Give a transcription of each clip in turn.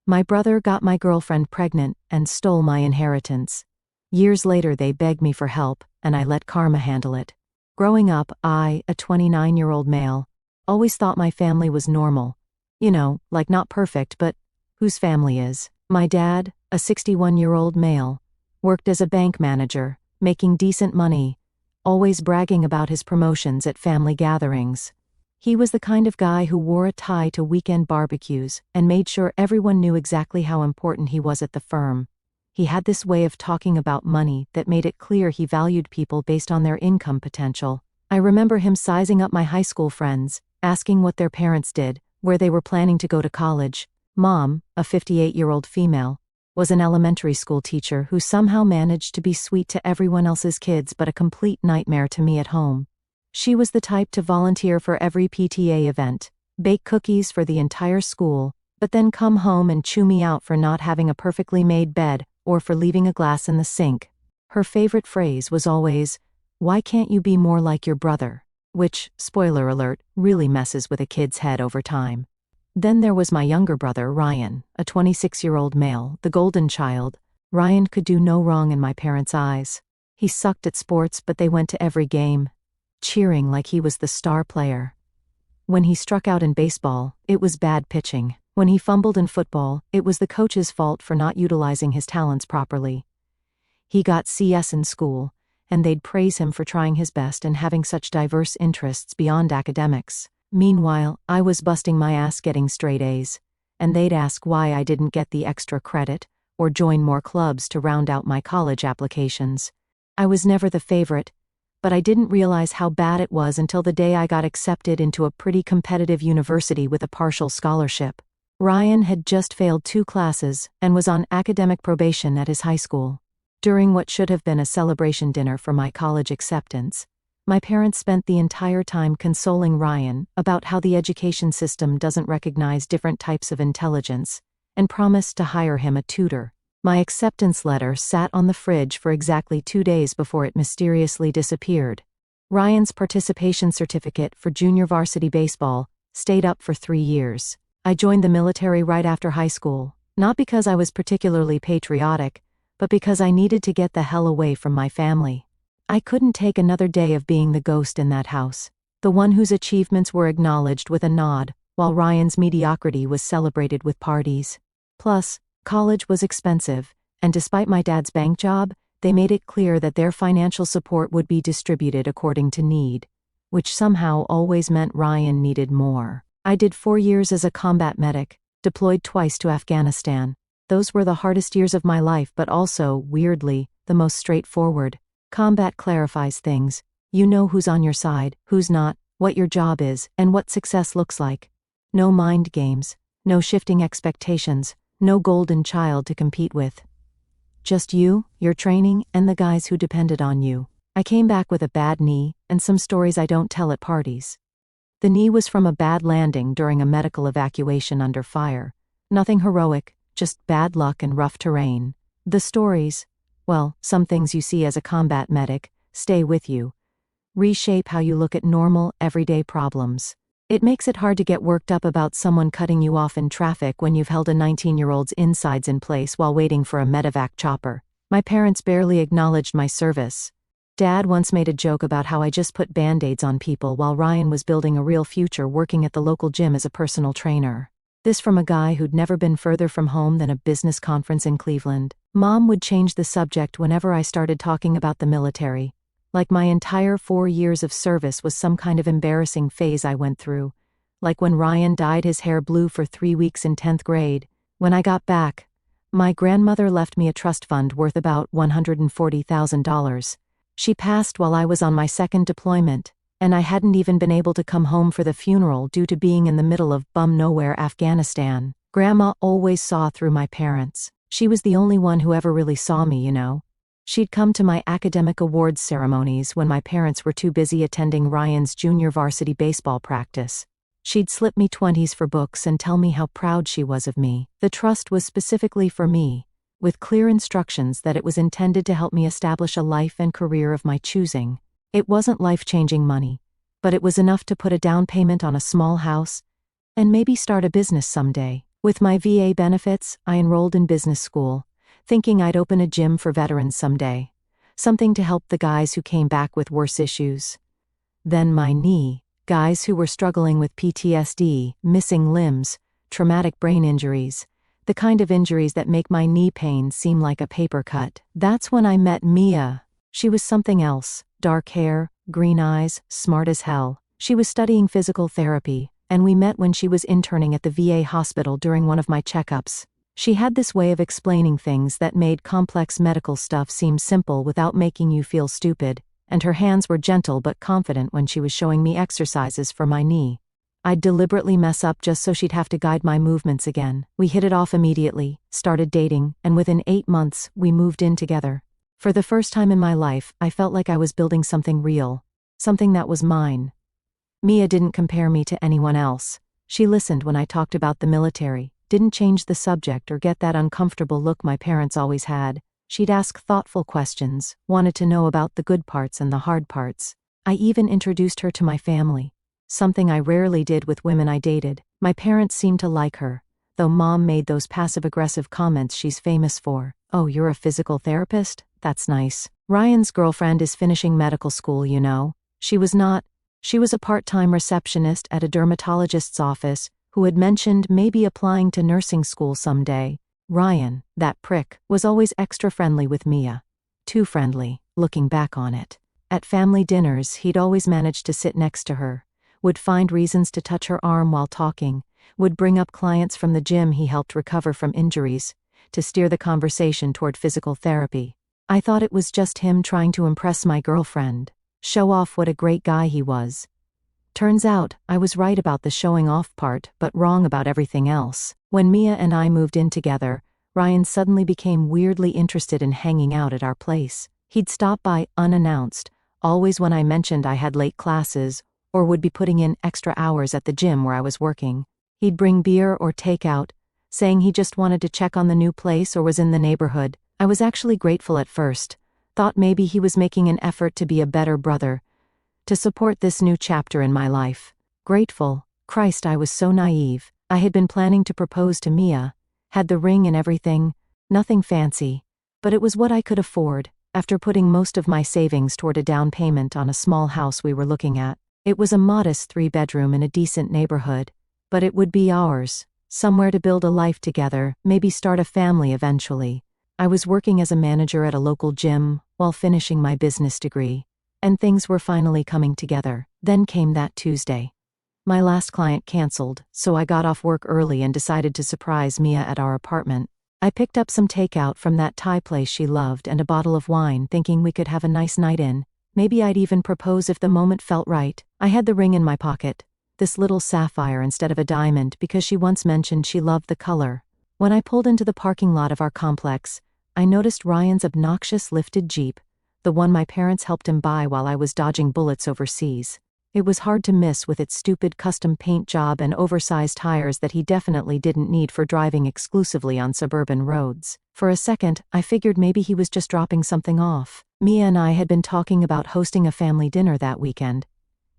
My brother got my girlfriend pregnant and stole my inheritance. Years later they begged me for help, and I let karma handle it. Growing up, I, a 29-year-old male, always thought my family was normal. You know, like not perfect, but whose family is? My dad, a 61-year-old male, worked as a bank manager, making decent money, always bragging about his promotions at family gatherings. He was the kind of guy who wore a tie to weekend barbecues and made sure everyone knew exactly how important he was at the firm. He had this way of talking about money that made it clear he valued people based on their income potential. I remember him sizing up my high school friends, asking what their parents did, where they were planning to go to college. Mom, a 58-year-old female, was an elementary school teacher who somehow managed to be sweet to everyone else's kids but a complete nightmare to me at home. She was the type to volunteer for every PTA event, bake cookies for the entire school, but then come home and chew me out for not having a perfectly made bed or for leaving a glass in the sink. Her favorite phrase was always, "Why can't you be more like your brother?" Which, spoiler alert, really messes with a kid's head over time. Then there was my younger brother, Ryan, a 26-year-old male, the golden child. Ryan could do no wrong in my parents' eyes. He sucked at sports, but they went to every game, cheering like he was the star player. When he struck out in baseball, it was bad pitching. When he fumbled in football, it was the coach's fault for not utilizing his talents properly. He got CS in school, and they'd praise him for trying his best and having such diverse interests beyond academics. Meanwhile, I was busting my ass getting straight A's, and they'd ask why I didn't get the extra credit or join more clubs to round out my college applications. I was never the favorite, but I didn't realize how bad it was until the day I got accepted into a pretty competitive university with a partial scholarship. Ryan had just failed 2 classes and was on academic probation at his high school. During what should have been a celebration dinner for my college acceptance, my parents spent the entire time consoling Ryan about how the education system doesn't recognize different types of intelligence, and promised to hire him a tutor. My acceptance letter sat on the fridge for exactly 2 days before it mysteriously disappeared. Ryan's participation certificate for junior varsity baseball stayed up for 3 years. I joined the military right after high school, not because I was particularly patriotic, but because I needed to get the hell away from my family. I couldn't take another day of being the ghost in that house, the one whose achievements were acknowledged with a nod, while Ryan's mediocrity was celebrated with parties. Plus, college was expensive, and despite my dad's bank job, they made it clear that their financial support would be distributed according to need, which somehow always meant Ryan needed more. I did 4 years as a combat medic, deployed twice to Afghanistan. Those were the hardest years of my life, but also, weirdly, the most straightforward. Combat clarifies things. You know who's on your side, who's not, what your job is, and what success looks like. No mind games, no shifting expectations, no golden child to compete with. Just you, your training, and the guys who depended on you. I came back with a bad knee, and some stories I don't tell at parties. The knee was from a bad landing during a medical evacuation under fire. Nothing heroic, just bad luck and rough terrain. The stories, well, some things you see as a combat medic, stay with you. Reshape how you look at normal, everyday problems. It makes it hard to get worked up about someone cutting you off in traffic when you've held a 19-year-old's insides in place while waiting for a medevac chopper. My parents barely acknowledged my service. Dad once made a joke about how I just put band-aids on people while Ryan was building a real future working at the local gym as a personal trainer. This from a guy who'd never been further from home than a business conference in Cleveland. Mom would change the subject whenever I started talking about the military. Like my entire 4 years of service was some kind of embarrassing phase I went through. Like when Ryan dyed his hair blue for 3 weeks in 10th grade. When I got back, my grandmother left me a trust fund worth about $140,000. She passed while I was on my second deployment, and I hadn't even been able to come home for the funeral due to being in the middle of bum-nowhere Afghanistan. Grandma always saw through my parents. She was the only one who ever really saw me, you know. She'd come to my academic awards ceremonies when my parents were too busy attending Ryan's junior varsity baseball practice. She'd slip me 20s for books and tell me how proud she was of me. The trust was specifically for me, with clear instructions that it was intended to help me establish a life and career of my choosing. It wasn't life-changing money, but it was enough to put a down payment on a small house and maybe start a business someday. With my VA benefits, I enrolled in business school, thinking I'd open a gym for veterans someday. Something to help the guys who came back with worse issues. Then my knee. Guys who were struggling with PTSD, missing limbs, traumatic brain injuries. The kind of injuries that make my knee pain seem like a paper cut. That's when I met Mia. She was something else. Dark hair, green eyes, smart as hell. She was studying physical therapy, and we met when she was interning at the VA hospital during one of my checkups. She had this way of explaining things that made complex medical stuff seem simple without making you feel stupid, and her hands were gentle but confident when she was showing me exercises for my knee. I'd deliberately mess up just so she'd have to guide my movements again. We hit it off immediately, started dating, and within 8 months, we moved in together. For the first time in my life, I felt like I was building something real. Something that was mine. Mia didn't compare me to anyone else. She listened when I talked about the military, didn't change the subject or get that uncomfortable look my parents always had. She'd ask thoughtful questions, wanted to know about the good parts and the hard parts. I even introduced her to my family. Something I rarely did with women I dated. My parents seemed to like her, though Mom made those passive-aggressive comments she's famous for. "Oh, you're a physical therapist? That's nice. Ryan's girlfriend is finishing medical school, you know." She was not. She was a part-time receptionist at a dermatologist's office who had mentioned maybe applying to nursing school someday. Ryan, that prick, was always extra friendly with Mia. Too friendly, looking back on it. At family dinners, he'd always managed to sit next to her, would find reasons to touch her arm while talking, would bring up clients from the gym he helped recover from injuries, to steer the conversation toward physical therapy. I thought it was just him trying to impress my girlfriend, show off what a great guy he was. Turns out, I was right about the showing off part, but wrong about everything else. When Mia and I moved in together, Ryan suddenly became weirdly interested in hanging out at our place. He'd stop by unannounced, always when I mentioned I had late classes, or would be putting in extra hours at the gym where I was working. He'd bring beer or takeout, saying he just wanted to check on the new place or was in the neighborhood. I was actually grateful at first, thought maybe he was making an effort to be a better brother, to support this new chapter in my life. Grateful. Christ, I was so naive. I had been planning to propose to Mia, had the ring and everything, nothing fancy, but it was what I could afford, after putting most of my savings toward a down payment on a small house we were looking at. It was a modest 3-bedroom in a decent neighborhood, but it would be ours, somewhere to build a life together, maybe start a family eventually. I was working as a manager at a local gym while finishing my business degree, and things were finally coming together. Then came that Tuesday. My last client canceled, so I got off work early and decided to surprise Mia at our apartment. I picked up some takeout from that Thai place she loved and a bottle of wine, thinking we could have a nice night in. Maybe I'd even propose if the moment felt right. I had the ring in my pocket, this little sapphire instead of a diamond because she once mentioned she loved the color. When I pulled into the parking lot of our complex, I noticed Ryan's obnoxious lifted Jeep, the one my parents helped him buy while I was dodging bullets overseas. It was hard to miss with its stupid custom paint job and oversized tires that he definitely didn't need for driving exclusively on suburban roads. For a second, I figured maybe he was just dropping something off. Mia and I had been talking about hosting a family dinner that weekend.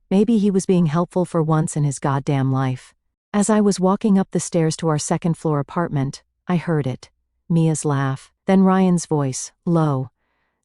Maybe he was being helpful for once in his goddamn life. As I was walking up the stairs to our second-floor apartment, I heard it. Mia's laugh, then Ryan's voice, low,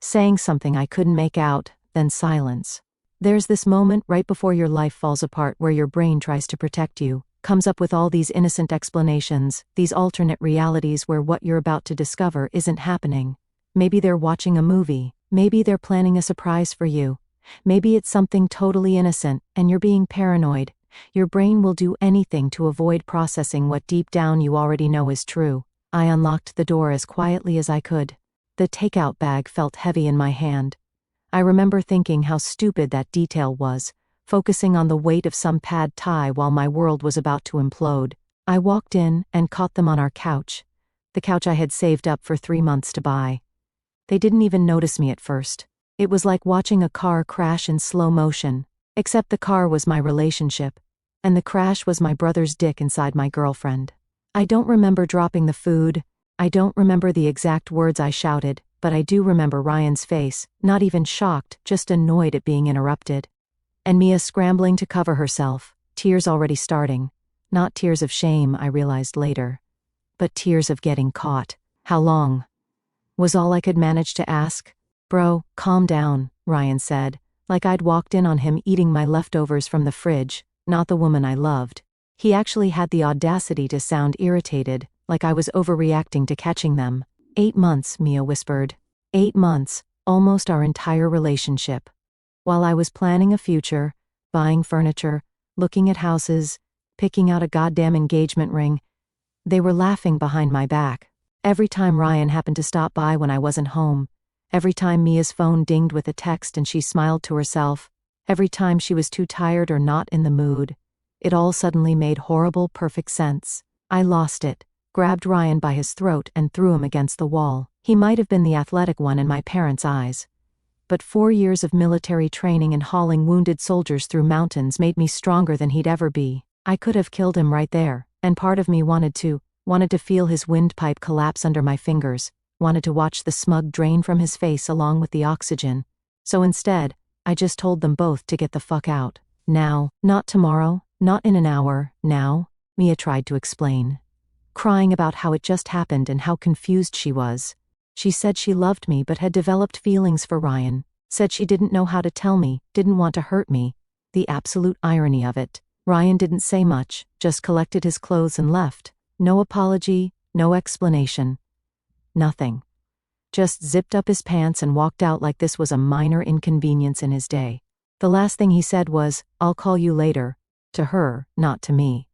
saying something I couldn't make out, then silence. There's this moment right before your life falls apart where your brain tries to protect you, comes up with all these innocent explanations, these alternate realities where what you're about to discover isn't happening. Maybe they're watching a movie, maybe they're planning a surprise for you, maybe it's something totally innocent, and you're being paranoid. Your brain will do anything to avoid processing what deep down you already know is true. I unlocked the door as quietly as I could. The takeout bag felt heavy in my hand. I remember thinking how stupid that detail was, focusing on the weight of some pad thai while my world was about to implode. I walked in and caught them on our couch, the couch I had saved up for 3 months to buy. They didn't even notice me at first. It was like watching a car crash in slow motion, except the car was my relationship, and the crash was my brother's dick inside my girlfriend. I don't remember dropping the food, I don't remember the exact words I shouted, but I do remember Ryan's face, not even shocked, just annoyed at being interrupted. And Mia scrambling to cover herself, tears already starting. Not tears of shame, I realized later. but tears of getting caught. How long? Was all I could manage to ask. Bro, calm down, Ryan said, like I'd walked in on him eating my leftovers from the fridge, not the woman I loved. He actually had the audacity to sound irritated, like I was overreacting to catching them. 8 months, Mia whispered. 8 months, almost our entire relationship. While I was planning a future, buying furniture, looking at houses, picking out a goddamn engagement ring, they were laughing behind my back. Every time Ryan happened to stop by when I wasn't home, every time Mia's phone dinged with a text and she smiled to herself, every time she was too tired or not in the mood, it all suddenly made horrible, perfect sense. I lost it, grabbed Ryan by his throat and threw him against the wall. He might have been the athletic one in my parents' eyes, but 4 years of military training and hauling wounded soldiers through mountains made me stronger than he'd ever be. I could have killed him right there, and part of me wanted to feel his windpipe collapse under my fingers, wanted to watch the smug drain from his face along with the oxygen. So instead, I just told them both to get the fuck out. Now, not tomorrow, not in an hour, now, Mia tried to explain, crying about how it just happened and how confused she was. She said she loved me but had developed feelings for Ryan, said she didn't know how to tell me, didn't want to hurt me. The absolute irony of it. Ryan didn't say much, just collected his clothes and left. No apology, no explanation. Nothing. Just zipped up his pants and walked out like this was a minor inconvenience in his day. The last thing he said was, "I'll call you later," to her, not to me.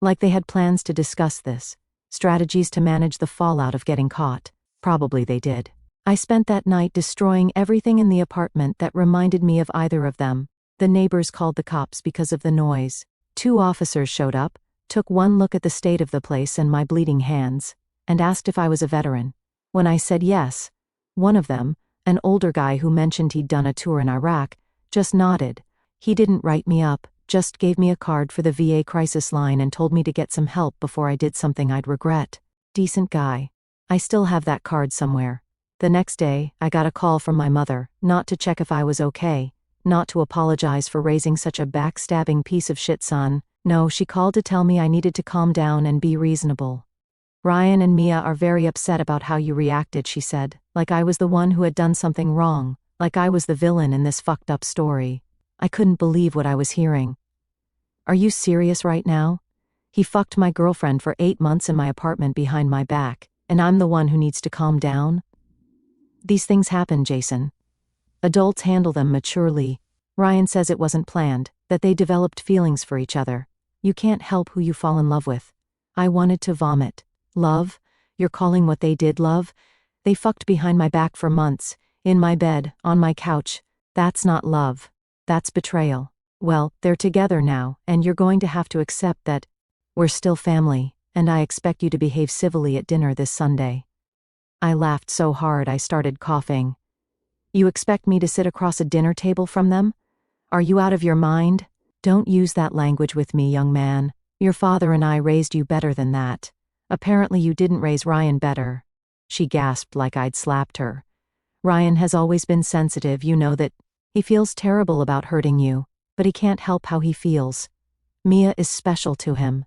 Like they had plans to discuss this, strategies to manage the fallout of getting caught. Probably they did. I spent that night destroying everything in the apartment that reminded me of either of them. The neighbors called the cops because of the noise. 2 officers showed up, took one look at the state of the place and my bleeding hands, and asked if I was a veteran. When I said yes, one of them, an older guy who mentioned he'd done a tour in Iraq, just nodded. He didn't write me up, just gave me a card for the VA crisis line and told me to get some help before I did something I'd regret. Decent guy. I still have that card somewhere. The next day, I got a call from my mother, not to check if I was okay, not to apologize for raising such a backstabbing piece of shit son. No, she called to tell me I needed to calm down and be reasonable. Ryan and Mia are very upset about how you reacted, she said, like I was the one who had done something wrong, like I was the villain in this fucked up story. I couldn't believe what I was hearing. Are you serious right now? He fucked my girlfriend for 8 months in my apartment behind my back, and I'm the one who needs to calm down? These things happen, Jason. Adults handle them maturely. Ryan says it wasn't planned, that they developed feelings for each other. You can't help who you fall in love with. I wanted to vomit. Love? You're calling what they did love? They fucked behind my back for months, in my bed, on my couch. That's not love. That's betrayal. Well, they're together now, and you're going to have to accept that we're still family, and I expect you to behave civilly at dinner this Sunday. I laughed so hard I started coughing. You expect me to sit across a dinner table from them? Are you out of your mind? Don't use that language with me, young man. Your father and I raised you better than that. Apparently you didn't raise Ryan better. She gasped like I'd slapped her. Ryan has always been sensitive, you know that. He feels terrible about hurting you, but he can't help how he feels. Mia is special to him.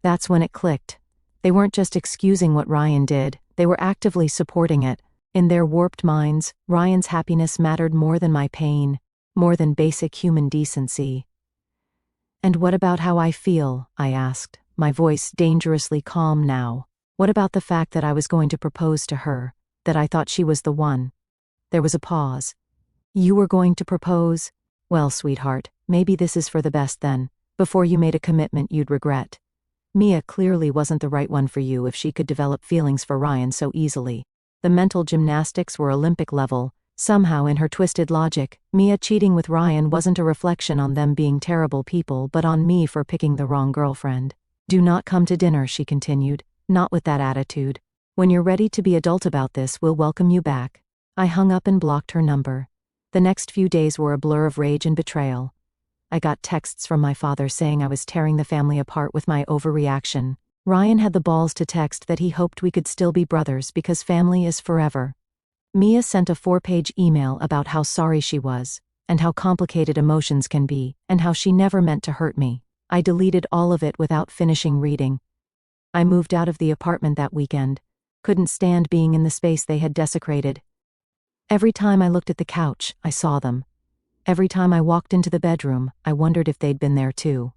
That's when it clicked. They weren't just excusing what Ryan did, they were actively supporting it. In their warped minds, Ryan's happiness mattered more than my pain, more than basic human decency. And what about how I feel? I asked, my voice dangerously calm now. What about the fact that I was going to propose to her, that I thought she was the one? There was a pause. You were going to propose? Well, sweetheart, maybe this is for the best then, before you made a commitment you'd regret. Mia clearly wasn't the right one for you if she could develop feelings for Ryan so easily. The mental gymnastics were Olympic level. Somehow in her twisted logic, Mia cheating with Ryan wasn't a reflection on them being terrible people but on me for picking the wrong girlfriend. Do not come to dinner, she continued, not with that attitude. When you're ready to be adult about this, we'll welcome you back. I hung up and blocked her number. The next few days were a blur of rage and betrayal. I got texts from my father saying I was tearing the family apart with my overreaction. Ryan had the balls to text that he hoped we could still be brothers because family is forever. Mia sent a 4-page email about how sorry she was, and how complicated emotions can be, and how she never meant to hurt me. I deleted all of it without finishing reading. I moved out of the apartment that weekend. Couldn't stand being in the space they had desecrated. Every time I looked at the couch, I saw them. Every time I walked into the bedroom, I wondered if they'd been there too.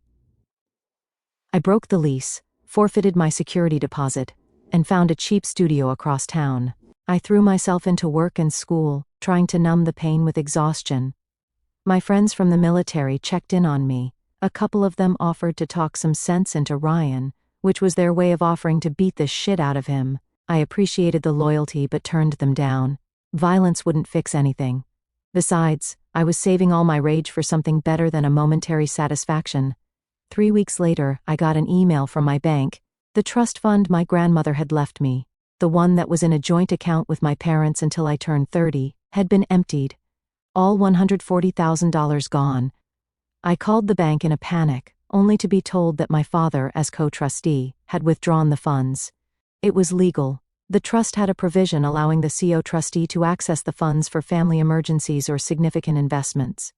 I broke the lease, forfeited my security deposit, and found a cheap studio across town. I threw myself into work and school, trying to numb the pain with exhaustion. My friends from the military checked in on me. A couple of them offered to talk some sense into Ryan, which was their way of offering to beat the shit out of him. I appreciated the loyalty but turned them down. Violence wouldn't fix anything. Besides, I was saving all my rage for something better than a momentary satisfaction. 3 weeks later, I got an email from my bank. The trust fund my grandmother had left me, the one that was in a joint account with my parents until I turned 30, had been emptied. All $140,000 gone. I called the bank in a panic, only to be told that my father, as co-trustee, had withdrawn the funds. It was legal. The trust had a provision allowing the CO trustee to access the funds for family emergencies or significant investments.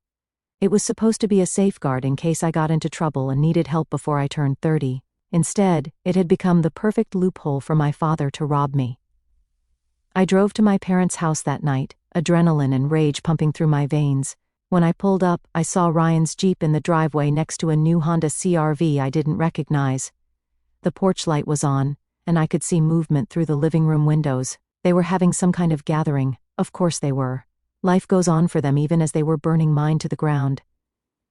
It was supposed to be a safeguard in case I got into trouble and needed help before I turned 30. Instead, it had become the perfect loophole for my father to rob me. I drove to my parents' house that night, adrenaline and rage pumping through my veins. When I pulled up, I saw Ryan's Jeep in the driveway next to a new Honda CR-V I didn't recognize. The porch light was on, and I could see movement through the living room windows. They were having some kind of gathering. Of course they were. Life goes on for them even as they were burning mine to the ground.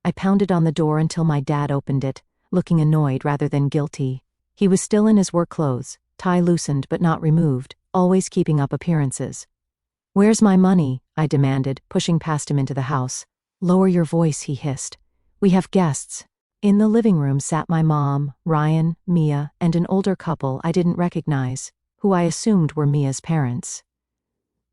I pounded on the door until my dad opened it, looking annoyed rather than guilty. He was still in his work clothes, tie loosened but not removed, always keeping up appearances. "Where's my money?" I demanded, pushing past him into the house. "Lower your voice," he hissed. "We have guests." In the living room sat my mom, Ryan, Mia, and an older couple I didn't recognize, who I assumed were Mia's parents.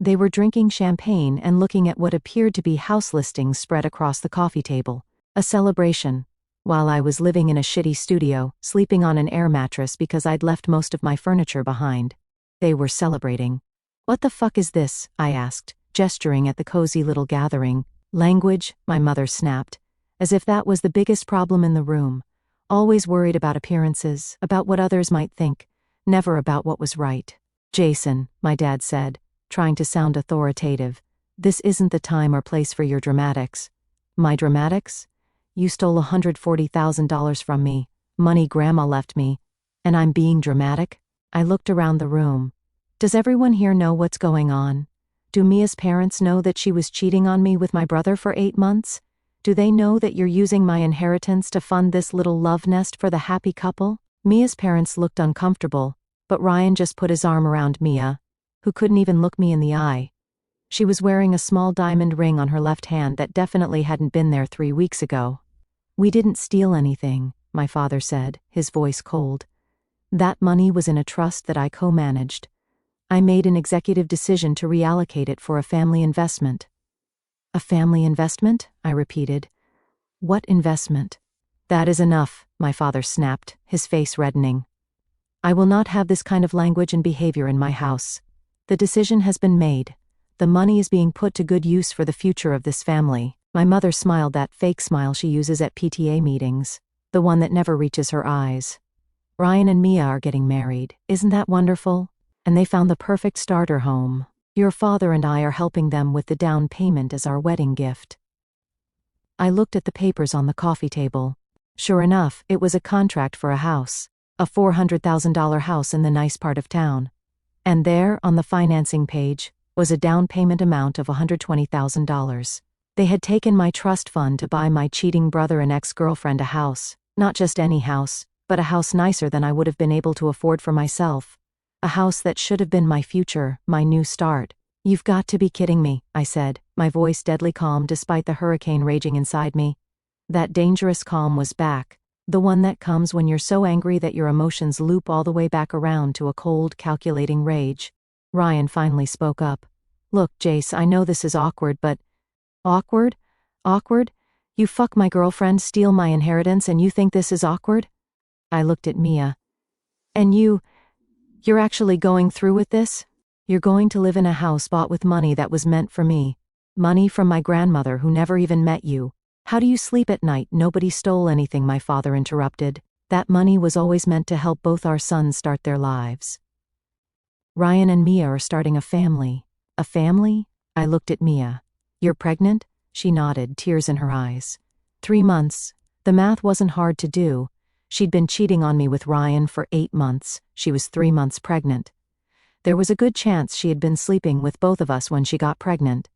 They were drinking champagne and looking at what appeared to be house listings spread across the coffee table. A celebration. While I was living in a shitty studio, sleeping on an air mattress because I'd left most of my furniture behind. They were celebrating. "What the fuck is this?" I asked, gesturing at the cozy little gathering. "Language," my mother snapped, as if that was the biggest problem in the room. Always worried about appearances, about what others might think, never about what was right. "Jason," my dad said, trying to sound authoritative, "this isn't the time or place for your dramatics." "My dramatics? You stole $140,000 from me, money Grandma left me, and I'm being dramatic?" I looked around the room. Does everyone here know what's going on? Do Mia's parents know that she was cheating on me with my brother for 8 months? Do they know that you're using my inheritance to fund this little love nest for the happy couple? Mia's parents looked uncomfortable, but Ryan just put his arm around Mia, who couldn't even look me in the eye. She was wearing a small diamond ring on her left hand that definitely hadn't been there 3 weeks ago. "We didn't steal anything," my father said, his voice cold. "That money was in a trust that I co-managed. I made an executive decision to reallocate it for a family investment." "A family investment?" I repeated. "What investment?" "That is enough," my father snapped, his face reddening. "I will not have this kind of language and behavior in my house. The decision has been made. The money is being put to good use for the future of this family." My mother smiled that fake smile she uses at PTA meetings, the one that never reaches her eyes. "Ryan and Mia are getting married. Isn't that wonderful? And they found the perfect starter home. Your father and I are helping them with the down payment as our wedding gift." I looked at the papers on the coffee table. Sure enough, it was a contract for a house. A $400,000 house in the nice part of town. And there, on the financing page, was a down payment amount of $120,000. They had taken my trust fund to buy my cheating brother and ex-girlfriend a house. Not just any house, but a house nicer than I would have been able to afford for myself. A house that should have been my future, my new start. "You've got to be kidding me," I said, my voice deadly calm despite the hurricane raging inside me. That dangerous calm was back, the one that comes when you're so angry that your emotions loop all the way back around to a cold, calculating rage. Ryan finally spoke up. "Look, Jace, I know this is awkward, but..." "Awkward? Awkward? You fuck my girlfriend, steal my inheritance, and you think this is awkward?" I looked at Mia. "And you're actually going through with this? You're going to live in a house bought with money that was meant for me. Money from my grandmother who never even met you. How do you sleep at night? Nobody stole anything," my father interrupted. That money was always meant to help both our sons start their lives. Ryan and Mia are starting a family. A family? I looked at Mia. You're pregnant? She nodded, tears in her eyes. 3 months. The math wasn't hard to do. She'd been cheating on me with Ryan for 8 months. She was 3 months pregnant. There was a good chance she had been sleeping with both of us when she got pregnant.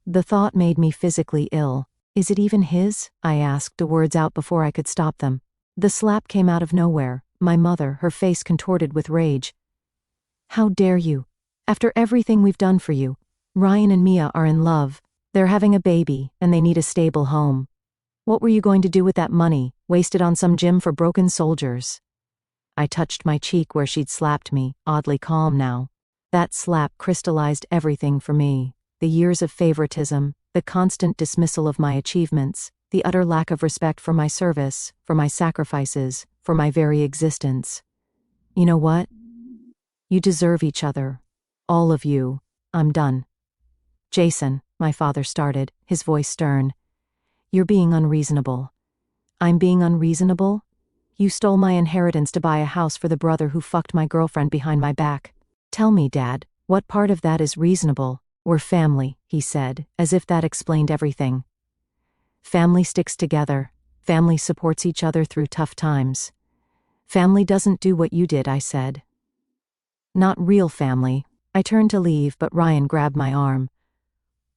The thought made me physically ill. Is it even his? I asked, the words out before I could stop them. The slap came out of nowhere. My mother, her face contorted with rage. How dare you? After everything we've done for you. Ryan and Mia are in love. They're having a baby, and they need a stable home. What were you going to do with that money, wasted on some gym for broken soldiers? I touched my cheek where she'd slapped me, oddly calm now. That slap crystallized everything for me. The years of favoritism, the constant dismissal of my achievements, the utter lack of respect for my service, for my sacrifices, for my very existence. You know what? You deserve each other. All of you. I'm done. Jason, my father started, his voice stern. You're being unreasonable. I'm being unreasonable? You stole my inheritance to buy a house for the brother who fucked my girlfriend behind my back. Tell me, Dad, what part of that is reasonable? We're family, he said, as if that explained everything. Family sticks together. Family supports each other through tough times. Family doesn't do what you did, I said. Not real family. I turned to leave, but Ryan grabbed my arm.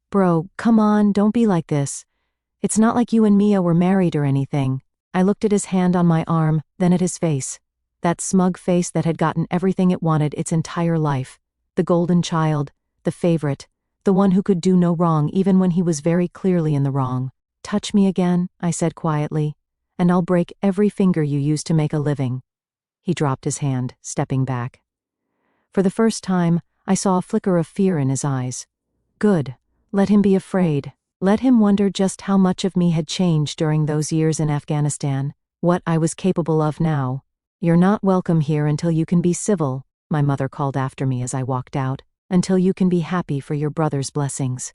Bro, come on, don't be like this. It's not like you and Mia were married or anything. I looked at his hand on my arm, then at his face. That smug face that had gotten everything it wanted its entire life. The golden child, the favorite, the one who could do no wrong even when he was very clearly in the wrong. Touch me again, I said quietly, and I'll break every finger you use to make a living. He dropped his hand, stepping back. For the first time, I saw a flicker of fear in his eyes. Good. Let him be afraid. Let him wonder just how much of me had changed during those years in Afghanistan, what I was capable of now. You're not welcome here until you can be civil, my mother called after me as I walked out, until you can be happy for your brother's blessings.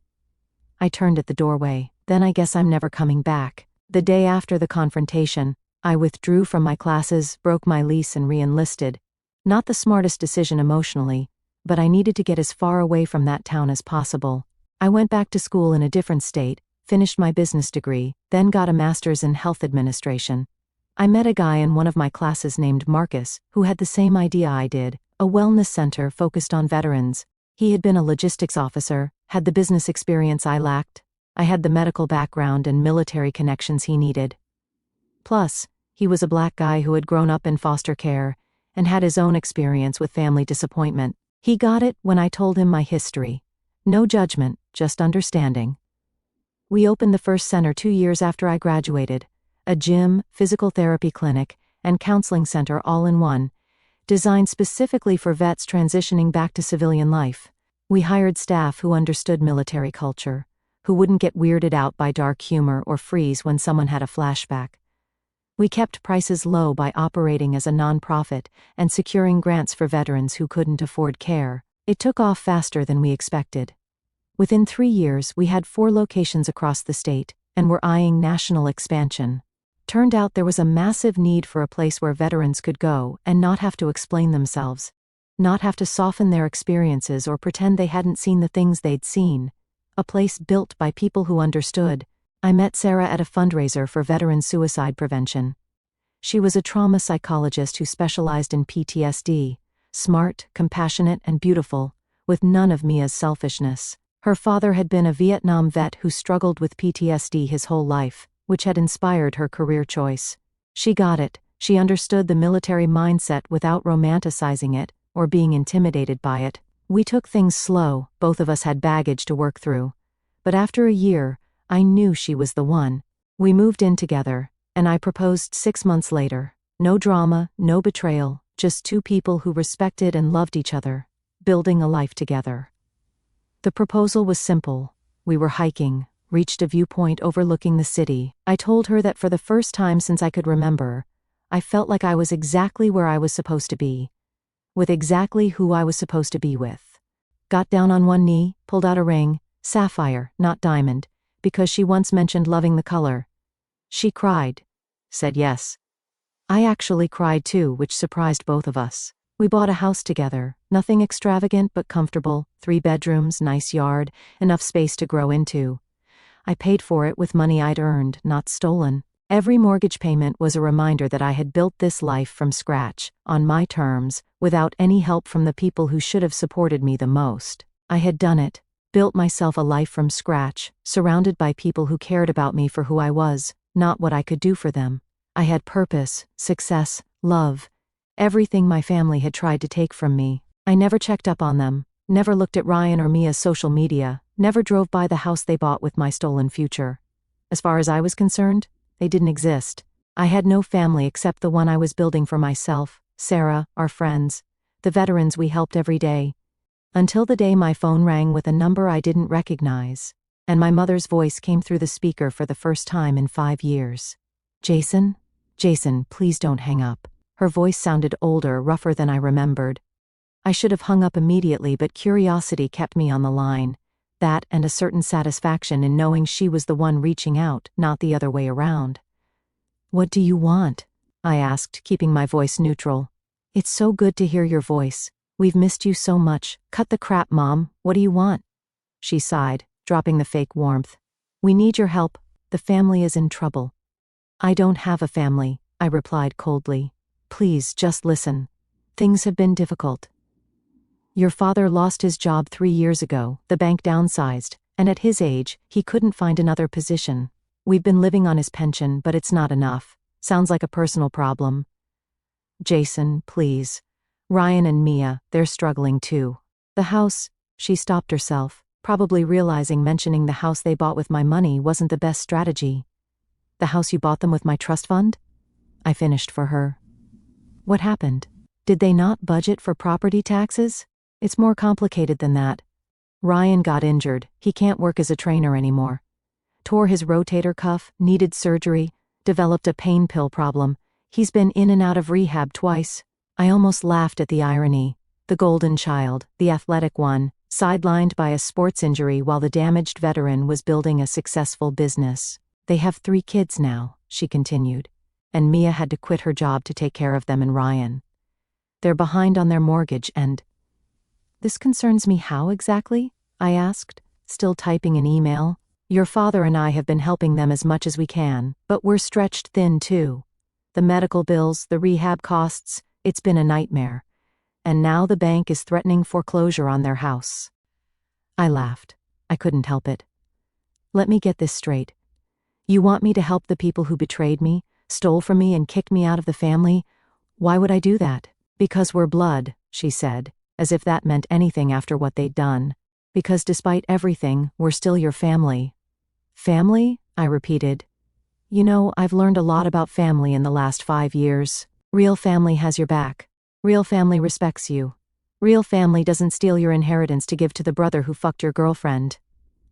I turned at the doorway. Then I guess I'm never coming back. The day after the confrontation, I withdrew from my classes, broke my lease and re-enlisted. Not the smartest decision emotionally, but I needed to get as far away from that town as possible. I went back to school in a different state, finished my business degree, then got a master's in health administration. I met a guy in one of my classes named Marcus, who had the same idea I did, a wellness center focused on veterans. He had been a logistics officer, had the business experience I lacked. I had the medical background and military connections he needed. Plus, he was a black guy who had grown up in foster care and had his own experience with family disappointment. He got it when I told him my history. No judgment, just understanding. We opened the first center 2 years after I graduated, a gym, physical therapy clinic, and counseling center all in one, designed specifically for vets transitioning back to civilian life. We hired staff who understood military culture, who wouldn't get weirded out by dark humor or freeze when someone had a flashback. We kept prices low by operating as a nonprofit and securing grants for veterans who couldn't afford care. It took off faster than we expected. Within 3 years, we had 4 locations across the state, and were eyeing national expansion. Turned out there was a massive need for a place where veterans could go and not have to explain themselves, not have to soften their experiences or pretend they hadn't seen the things they'd seen. A place built by people who understood. I met Sarah at a fundraiser for veteran suicide prevention. She was a trauma psychologist who specialized in PTSD, smart, compassionate, and beautiful, with none of Mia's selfishness. Her father had been a Vietnam vet who struggled with PTSD his whole life, which had inspired her career choice. She got it. She understood the military mindset without romanticizing it or being intimidated by it. We took things slow, both of us had baggage to work through. But after a year, I knew she was the one. We moved in together, and I proposed 6 months later. No drama, no betrayal, just 2 people who respected and loved each other, building a life together. The proposal was simple. We were hiking, reached a viewpoint overlooking the city. I told her that for the first time since I could remember, I felt like I was exactly where I was supposed to be, with exactly who I was supposed to be with. Got down on one knee, pulled out a ring, sapphire, not diamond, because she once mentioned loving the color. She cried, said yes. I actually cried too, which surprised both of us. We bought a house together, nothing extravagant but comfortable, 3 bedrooms, nice yard, enough space to grow into. I paid for it with money I'd earned, not stolen. Every mortgage payment was a reminder that I had built this life from scratch, on my terms, without any help from the people who should have supported me the most. I had done it, built myself a life from scratch, surrounded by people who cared about me for who I was, not what I could do for them. I had purpose, success, love, everything my family had tried to take from me. I never checked up on them, never looked at Ryan or Mia's social media, never drove by the house they bought with my stolen future. As far as I was concerned, they didn't exist. I had no family except the one I was building for myself, Sarah, our friends, the veterans we helped every day. Until the day my phone rang with a number I didn't recognize, and my mother's voice came through the speaker for the first time in 5 years. Jason? Jason, please don't hang up. Her voice sounded older, rougher than I remembered. I should have hung up immediately, but curiosity kept me on the line. That and a certain satisfaction in knowing she was the one reaching out, not the other way around. What do you want? I asked, keeping my voice neutral. It's so good to hear your voice. We've missed you so much. Cut the crap, Mom. What do you want? She sighed, dropping the fake warmth. We need your help. The family is in trouble. I don't have a family, I replied coldly. Please, just listen. Things have been difficult. Your father lost his job 3 years ago, the bank downsized, and at his age, he couldn't find another position. We've been living on his pension, but it's not enough. Sounds like a personal problem. Jason, please. Ryan and Mia, they're struggling too. The house, she stopped herself, probably realizing mentioning the house they bought with my money wasn't the best strategy. The house you bought them with my trust fund? I finished for her. What happened? Did they not budget for property taxes? It's more complicated than that. Ryan got injured, he can't work as a trainer anymore. Tore his rotator cuff, needed surgery, developed a pain pill problem. He's been in and out of rehab twice. I almost laughed at the irony. The golden child, the athletic one, sidelined by a sports injury while the damaged veteran was building a successful business. They have 3 kids now, she continued, and Mia had to quit her job to take care of them and Ryan. They're behind on their mortgage and... This concerns me how exactly? I asked, still typing an email. Your father and I have been helping them as much as we can, but we're stretched thin too. The medical bills, the rehab costs, it's been a nightmare. And now the bank is threatening foreclosure on their house. I laughed. I couldn't help it. Let me get this straight. You want me to help the people who betrayed me, stole from me and kicked me out of the family? Why would I do that? Because we're blood, she said, as if that meant anything after what they'd done. Because despite everything, we're still your family. Family? I repeated. You know, I've learned a lot about family in the last 5 years. Real family has your back. Real family respects you. Real family doesn't steal your inheritance to give to the brother who fucked your girlfriend.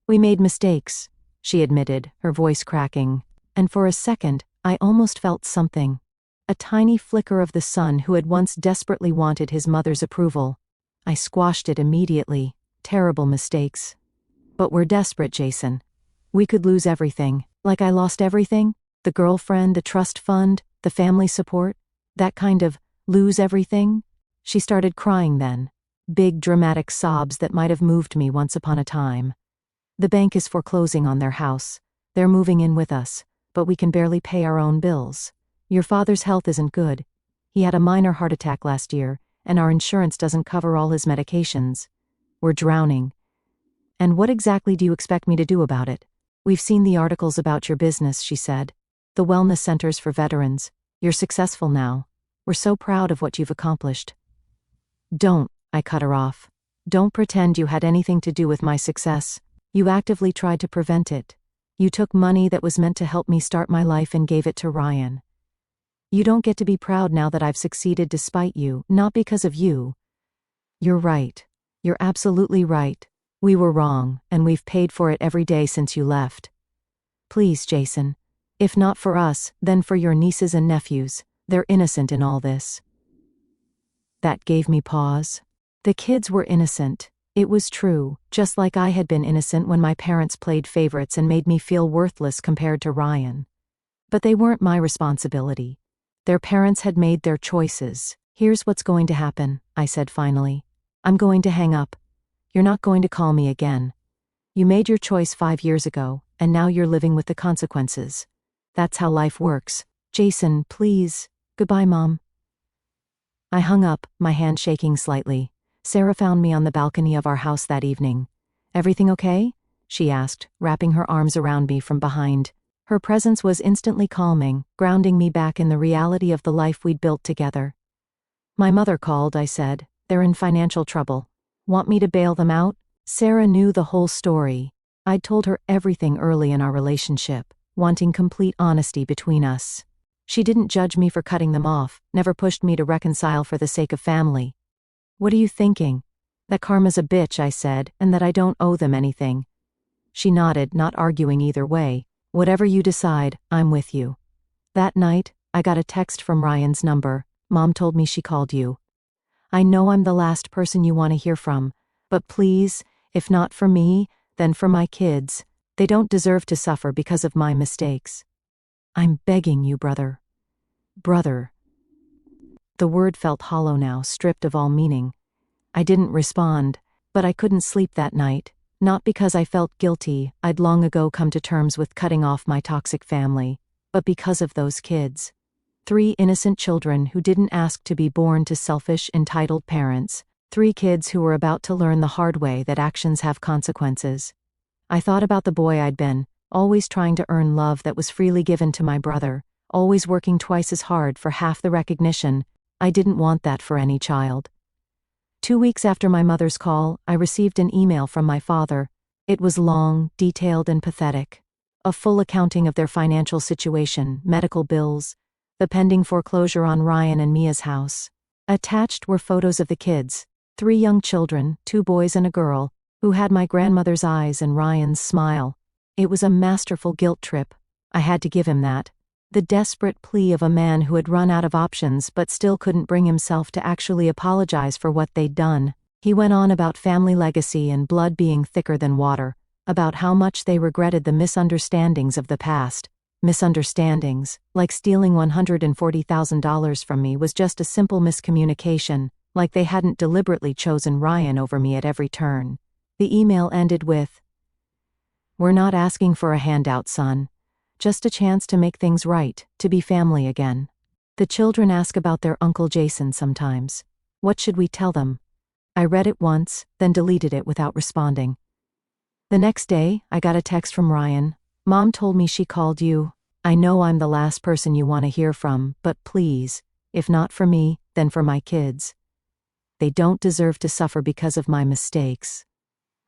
We made mistakes, she admitted, her voice cracking, and for a second, I almost felt something. A tiny flicker of the son who had once desperately wanted his mother's approval. I squashed it immediately. Terrible mistakes. But we're desperate, Jason. We could lose everything. Like I lost everything? The girlfriend, the trust fund, the family support? That kind of lose everything? She started crying then. Big dramatic sobs that might have moved me once upon a time. The bank is foreclosing on their house. They're moving in with us, but we can barely pay our own bills. Your father's health isn't good. He had a minor heart attack last year, and our insurance doesn't cover all his medications. We're drowning. And what exactly do you expect me to do about it? We've seen the articles about your business, she said. The wellness centers for veterans. You're successful now. We're so proud of what you've accomplished. Don't, I cut her off. Don't pretend you had anything to do with my success. You actively tried to prevent it. You took money that was meant to help me start my life and gave it to Ryan. You don't get to be proud now that I've succeeded despite you, not because of you. You're right. You're absolutely right. We were wrong, and we've paid for it every day since you left. Please, Jason. If not for us, then for your nieces and nephews. They're innocent in all this. That gave me pause. The kids were innocent. It was true, just like I had been innocent when my parents played favorites and made me feel worthless compared to Ryan. But they weren't my responsibility. Their parents had made their choices. Here's what's going to happen, I said finally. I'm going to hang up. You're not going to call me again. You made your choice 5 years ago, and now you're living with the consequences. That's how life works. Jason, please. Goodbye, Mom. I hung up, my hand shaking slightly. Sarah found me on the balcony of our house that evening. Everything okay? She asked, wrapping her arms around me from behind. Her presence was instantly calming, grounding me back in the reality of the life we'd built together. My mother called, I said. They're in financial trouble. Want me to bail them out? Sarah knew the whole story. I'd told her everything early in our relationship, wanting complete honesty between us. She didn't judge me for cutting them off, never pushed me to reconcile for the sake of family. What are you thinking? That Karma's a bitch, I said, and that I don't owe them anything. She nodded, not arguing either way. Whatever you decide, I'm with you. That night, I got a text from Ryan's number. Mom told me she called you. I know I'm the last person you want to hear from, but please, if not for me, then for my kids. They don't deserve to suffer because of my mistakes. I'm begging you, brother. Brother. The word felt hollow now, stripped of all meaning. I didn't respond, but I couldn't sleep that night, not because I felt guilty. I'd long ago come to terms with cutting off my toxic family, but because of those kids. 3 innocent children who didn't ask to be born to selfish, entitled parents. 3 kids who were about to learn the hard way that actions have consequences. I thought about the boy I'd been, always trying to earn love that was freely given to my brother, always working twice as hard for half the recognition. I didn't want that for any child. 2 weeks after my mother's call, I received an email from my father. It was long, detailed, and pathetic. A full accounting of their financial situation, medical bills, the pending foreclosure on Ryan and Mia's house. Attached were photos of the kids, 3 young children, 2 boys and a girl, who had my grandmother's eyes and Ryan's smile. It was a masterful guilt trip. I had to give him that. The desperate plea of a man who had run out of options but still couldn't bring himself to actually apologize for what they'd done. He went on about family legacy and blood being thicker than water, about how much they regretted the misunderstandings of the past. Misunderstandings, like stealing $140,000 from me, was just a simple miscommunication, like they hadn't deliberately chosen Ryan over me at every turn. The email ended with, "We're not asking for a handout, son. Just a chance to make things right, to be family again. The children ask about their Uncle Jason sometimes. What should we tell them?" I read it once, then deleted it without responding. The next day, I got a text from Ryan. "Mom told me she called you. I know I'm the last person you want to hear from, but please, if not for me, then for my kids. They don't deserve to suffer because of my mistakes.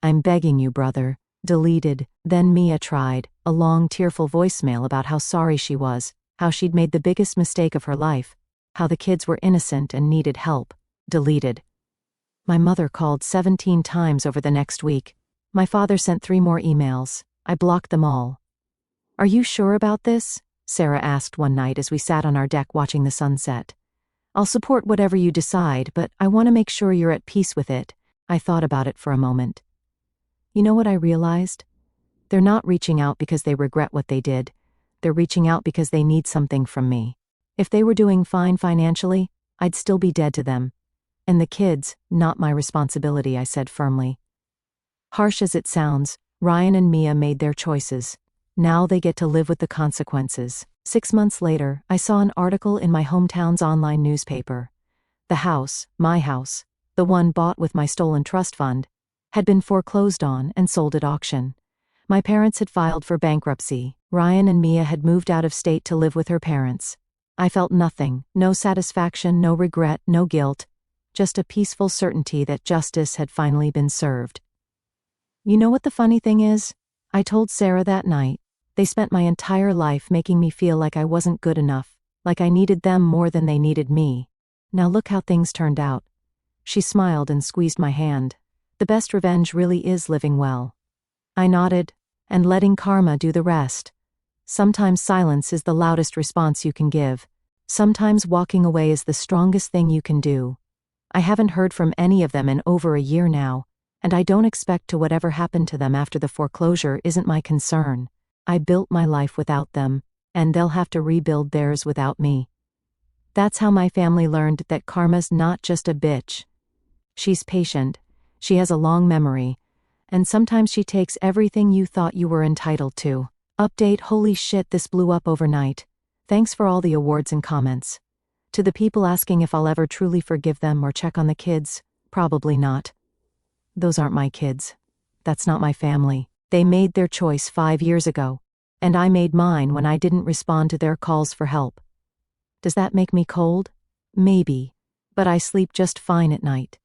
I'm begging you, brother." Deleted. Then Mia tried, a long, tearful voicemail about how sorry she was, how she'd made the biggest mistake of her life, how the kids were innocent and needed help. Deleted. My mother called 17 times over the next week. My father sent 3 more emails. I blocked them all. "Are you sure about this?" Sarah asked one night as we sat on our deck watching the sunset. "I'll support whatever you decide, but I want to make sure you're at peace with it." I thought about it for a moment. You know what I realized? They're not reaching out because they regret what they did. They're reaching out because they need something from me. If they were doing fine financially, I'd still be dead to them. And the kids, not my responsibility, I said firmly. Harsh as it sounds, Ryan and Mia made their choices. Now they get to live with the consequences. 6 months later, I saw an article in my hometown's online newspaper. The house, my house, the one bought with my stolen trust fund, had been foreclosed on and sold at auction. My parents had filed for bankruptcy. Ryan and Mia had moved out of state to live with her parents. I felt nothing, no satisfaction, no regret, no guilt, just a peaceful certainty that justice had finally been served. You know what the funny thing is? I told Sarah that night. They spent my entire life making me feel like I wasn't good enough, like I needed them more than they needed me. Now look how things turned out. She smiled and squeezed my hand. The best revenge really is living well. I nodded, and letting karma do the rest. Sometimes silence is the loudest response you can give. Sometimes walking away is the strongest thing you can do. I haven't heard from any of them in over a year now, and I don't expect to. Whatever happened to them after the foreclosure isn't my concern. I built my life without them, and they'll have to rebuild theirs without me. That's how my family learned that karma's not just a bitch. She's patient, she has a long memory, and sometimes she takes everything you thought you were entitled to. Update: holy shit, this blew up overnight. Thanks for all the awards and comments. To the people asking if I'll ever truly forgive them or check on the kids, probably not. Those aren't my kids. That's not my family. They made their choice 5 years ago, and I made mine when I didn't respond to their calls for help. Does that make me cold? Maybe, but I sleep just fine at night.